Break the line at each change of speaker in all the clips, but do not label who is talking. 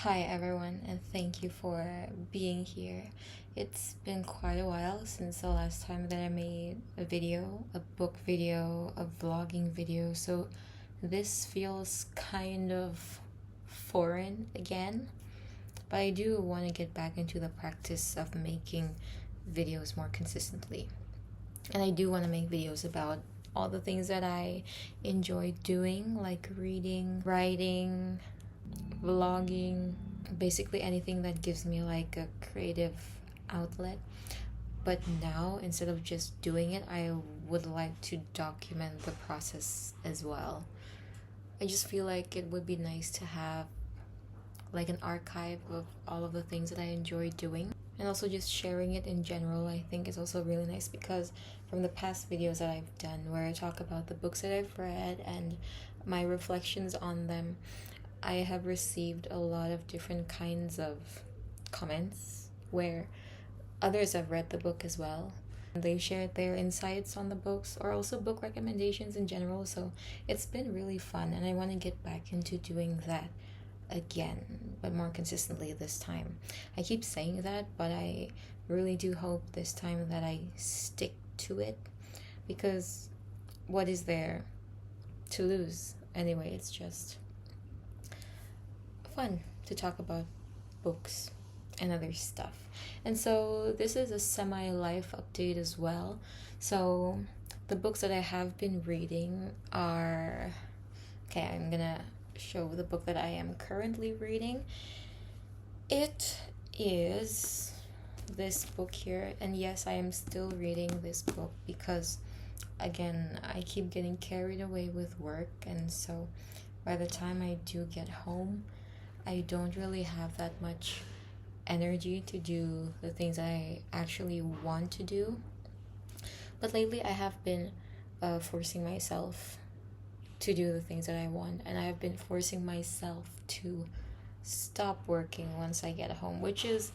Hi everyone, and thank you for being here. It's been quite a while since the last time that I made a video, a book video, a vlogging video, so this feels kind of foreign again. But I do want to get back into the practice of making videos more consistently. And I do want to make videos about all the things that I enjoy doing, like reading, writing, vlogging, basically anything that gives me like a creative outlet. But now, instead of just doing it, I would like to document the process as well. I just feel like it would be nice to have like an archive of all of the things that I enjoy doing, and also just sharing it in general. I think is also really nice because from the past videos that I've done where I talk about the books that I've read and my reflections on them, I have received a lot of different kinds of comments where others have read the book as well. They've shared their insights on the books or also book recommendations in general. So it's been really fun, and I want to get back into doing that again, but more consistently this time. I keep saying that, but I really do hope this time that I stick to it, because what is there to lose anyway? It's just fun to talk about books and other stuff. And so this is a semi-life update as well. So the books that I have been reading are, okay, I'm gonna show the book that I am currently reading. It is this book here, and yes, I am still reading this book because again, I keep getting carried away with work, and so by the time I do get home, I don't really have that much energy to do the things I actually want to do. But lately I have been forcing myself to do the things that I want, and I have been forcing myself to stop working once I get home, which is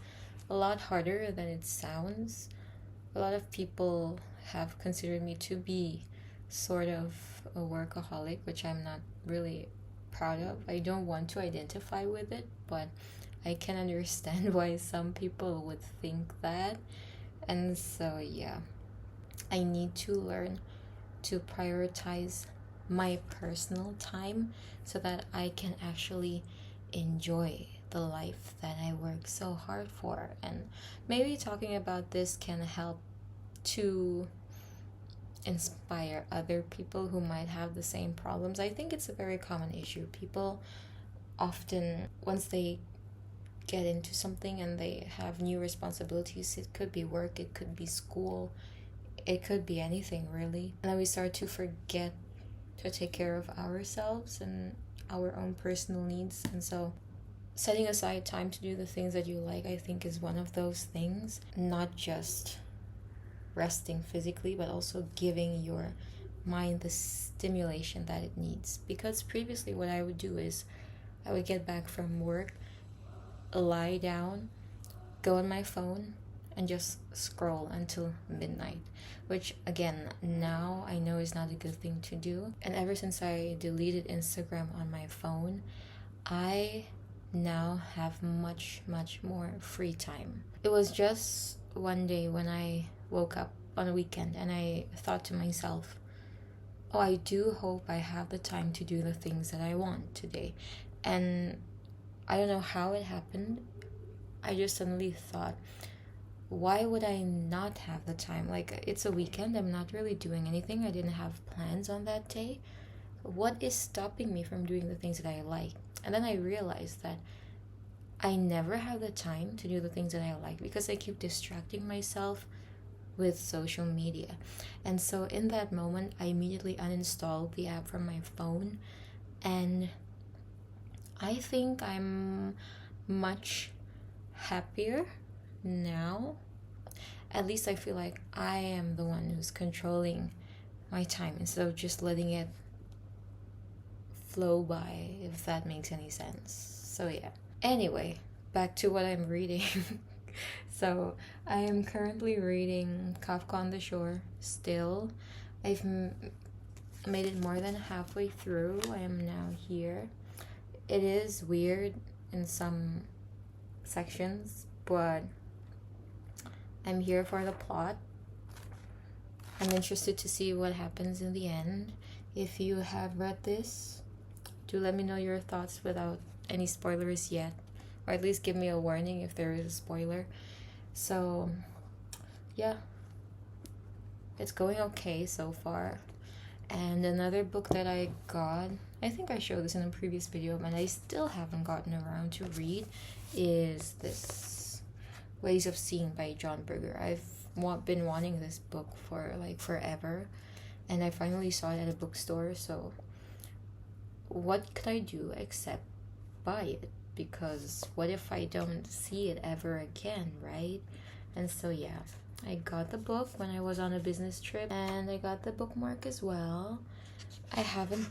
a lot harder than it sounds. A lot of people have considered me to be sort of a workaholic, which I'm not really proud of. I don't want to identify with it, but I can understand why some people would think that. And so yeah, I need to learn to prioritize my personal time so that I can actually enjoy the life that I work so hard for. And maybe talking about this can help to inspire other people who might have the same problems. I think it's a very common issue. People often, once they get into something and they have new responsibilities, it could be work, it could be school, it could be anything really, and then we start to forget to take care of ourselves and our own personal needs. And so setting aside time to do the things that you like, I think, is one of those things. Not just resting physically, but also giving your mind the stimulation that it needs. Because previously what I would do is I would get back from work, lie down, go on my phone, and just scroll until midnight, which again, now I know is not a good thing to do. And ever since I deleted Instagram on my phone, I now have much more free time. It was just one day when I woke up on a weekend and I thought to myself, oh, I do hope I have the time to do the things that I want today. And I don't know how it happened. I just suddenly thought, why would I not have the time? Like, it's a weekend, I'm not really doing anything, I didn't have plans on that day. What is stopping me from doing the things that I like? And then I realized that I never have the time to do the things that I like because I keep distracting myself with social media. And so in that moment, I immediately uninstalled the app from my phone, and I think I'm much happier now. At least I feel like I am the one who's controlling my time instead of just letting it flow by, if that makes any sense. So yeah, anyway, back to what I'm reading. So I am currently reading Kafka on the Shore still. I've made it more than halfway through. I am now here. It is weird in some sections, but I'm here for the plot. I'm interested to see what happens in the end. If you have read this, do let me know your thoughts without any spoilers yet, or at least give me a warning if there is a spoiler. So yeah, it's going okay so far. And another book that I got, I think I showed this in a previous video, but I still haven't gotten around to read, is this Ways of Seeing by John Berger. I've been wanting this book for like forever, and I finally saw it at a bookstore, so what could I do except buy it? Because what if I don't see it ever again, right? And so yeah, I got the book when I was on a business trip, and I got the bookmark as well. I haven't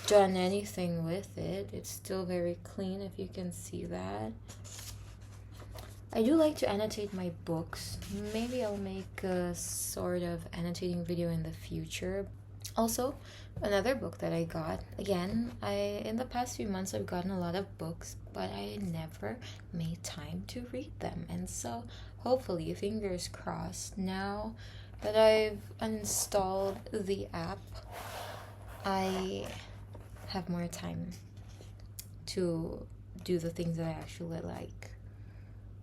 done anything with it. It's still very clean, if you can see that. I do like to annotate my books. Maybe I'll make a sort of annotating video in the future. Also, another book that I got, again, in the past few months I've gotten a lot of books, but I never made time to read them. And so hopefully, fingers crossed, now that I've installed the app, I have more time to do the things that I actually like.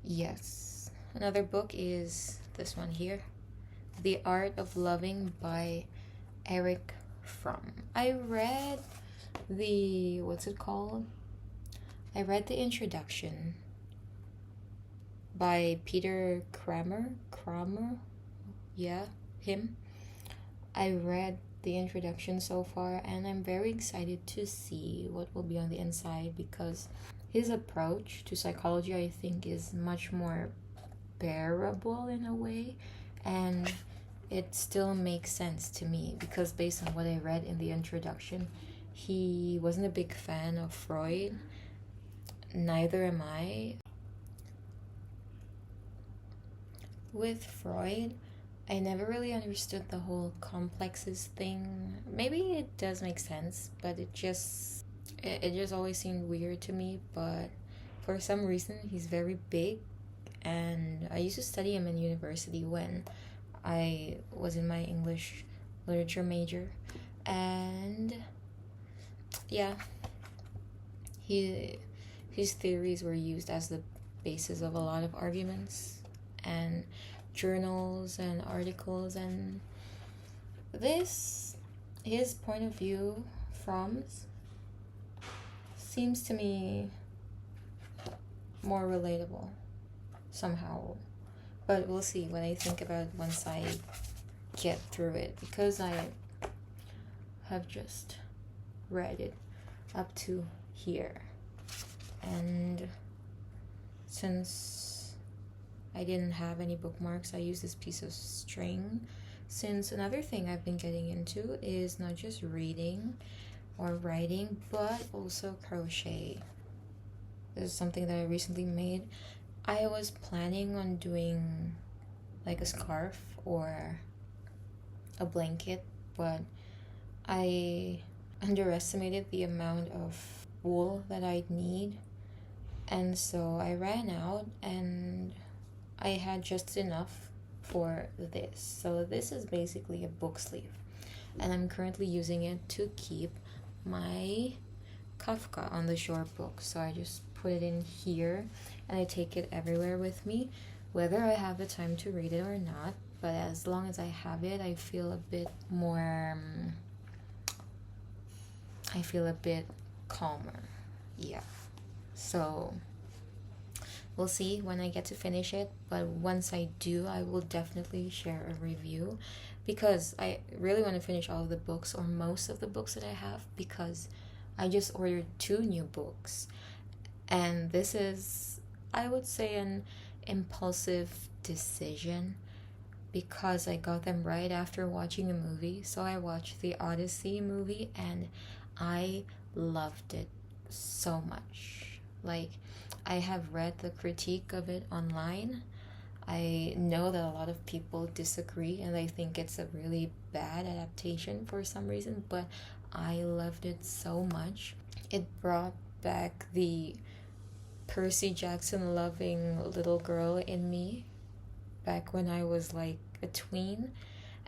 Yes. Another book is this one here, The Art of Loving by Eric Fromm. I read the, what's it called? I read the introduction by Peter Kramer. Yeah, him. I read the introduction so far, and I'm very excited to see what will be on the inside, because his approach to psychology, I think, is much more bearable in a way, and it still makes sense to me, because based on what I read in the introduction, he wasn't a big fan of Freud. Neither am I. With Freud, I never really understood the whole complexes thing. Maybe it does make sense, but it just always seemed weird to me. But for some reason, he's very big, and I used to study him in university when I was in my English literature major, and yeah, his theories were used as the basis of a lot of arguments and journals and articles, and his point of view from seems to me more relatable somehow, but we'll see what I think about it once I get through it, because I have just read it up to here, and since I didn't have any bookmarks, I used this piece of string, since another thing I've been getting into is not just reading or writing, but also crochet. This is something that I recently made. I was planning on doing like a scarf or a blanket, but I underestimated the amount of wool that I'd need, and so I ran out, and I had just enough for this. So this is basically a book sleeve, and I'm currently using it to keep my Kafka on the Shore book. So I just put it in here, and I take it everywhere with me, whether I have the time to read it or not. But as long as I have it, I feel a bit more, I feel a bit calmer. Yeah. So we'll see when I get to finish it, but once I do, I will definitely share a review, because I really want to finish all of the books, or most of the books that I have, because I just ordered 2 new books, and this is, I would say, an impulsive decision, because I got them right after watching a movie. So I watched the Odyssey movie, and I loved it so much. Like, I have read the critique of it online. I know that a lot of people disagree, and they think it's a really bad adaptation for some reason, but I loved it so much. It brought back the Percy Jackson loving little girl in me back when I was like a tween,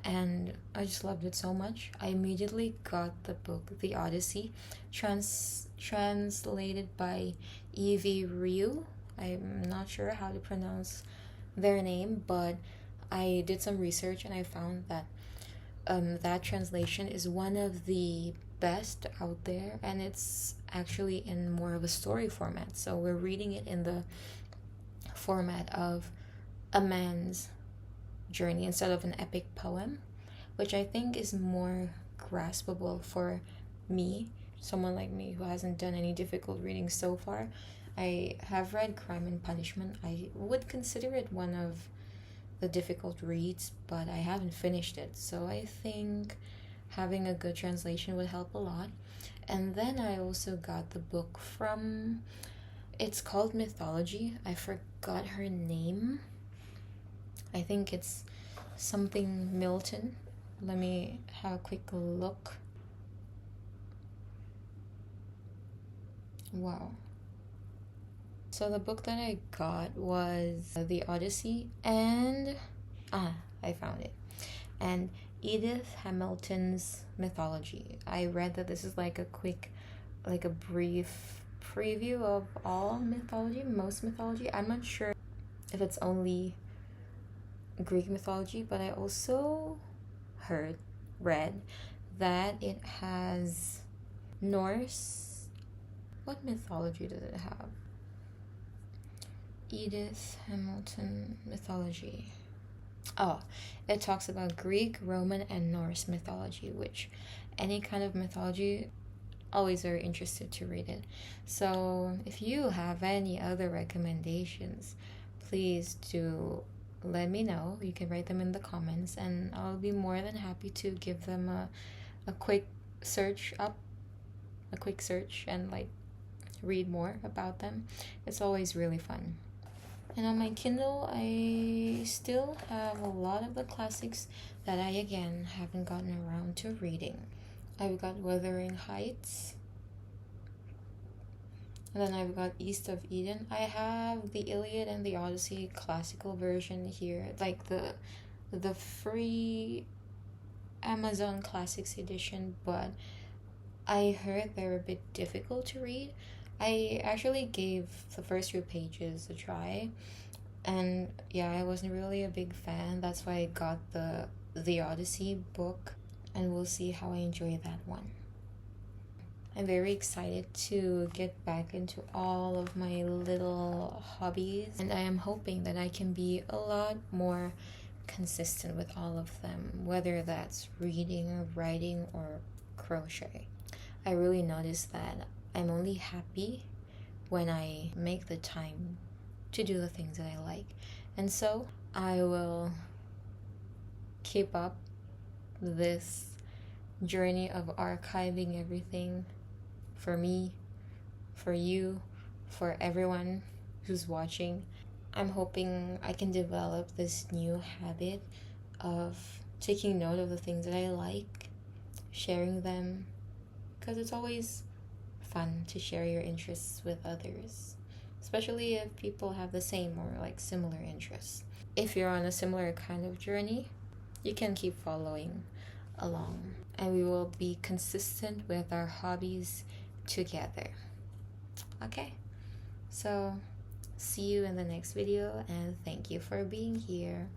and I just loved it so much. I immediately got the book The Odyssey, translated by Evie Ryu. I'm not sure how to pronounce their name, but I did some research and I found that that translation is one of the best out there, and it's actually in more of a story format. So we're reading it in the format of a man's journey instead of an epic poem, which I think is more graspable for me, someone like me who hasn't done any difficult reading so far. I have read Crime and Punishment. I would consider it one of the difficult reads, but I haven't finished it, so I think having a good translation would help a lot. And then I also got the book from, it's called Mythology. I forgot her name. I think it's something Milton. Let me have a quick look. Wow. So the book that I got was The Odyssey, and I found it. And Edith Hamilton's Mythology. I read that this is like a brief preview of all mythology, most mythology. I'm not sure if it's only Greek mythology, but I also read that it has Norse. What mythology does it have? Edith Hamilton Mythology. Oh, it talks about Greek, Roman, and Norse mythology, which any kind of mythology, always very interested to read it. So if you have any other recommendations, please do let me know. You can write them in the comments, and I'll be more than happy to give them a quick search and like read more about them. It's always really fun. And on my Kindle, I still have a lot of the classics that I again haven't gotten around to reading. I've got Wuthering Heights, and then I've got East of Eden. I have the Iliad and the Odyssey classical version here, like the free Amazon Classics edition, but I heard they're a bit difficult to read. I actually gave the first few pages a try, and yeah, I wasn't really a big fan. That's why I got the Odyssey book, and we'll see how I enjoy that one. I'm very excited to get back into all of my little hobbies, and I am hoping that I can be a lot more consistent with all of them, whether that's reading or writing or crochet. I really noticed that I'm only happy when I make the time to do the things that I like. And so I will keep up this journey of archiving everything for me, for you, for everyone who's watching. I'm hoping I can develop this new habit of taking note of the things that I like, sharing them, because it's always fun to share your interests with others, especially if people have the same or like similar interests. If you're on a similar kind of journey, you can keep following along, and we will be consistent with our hobbies together. Okay, so see you in the next video, and thank you for being here.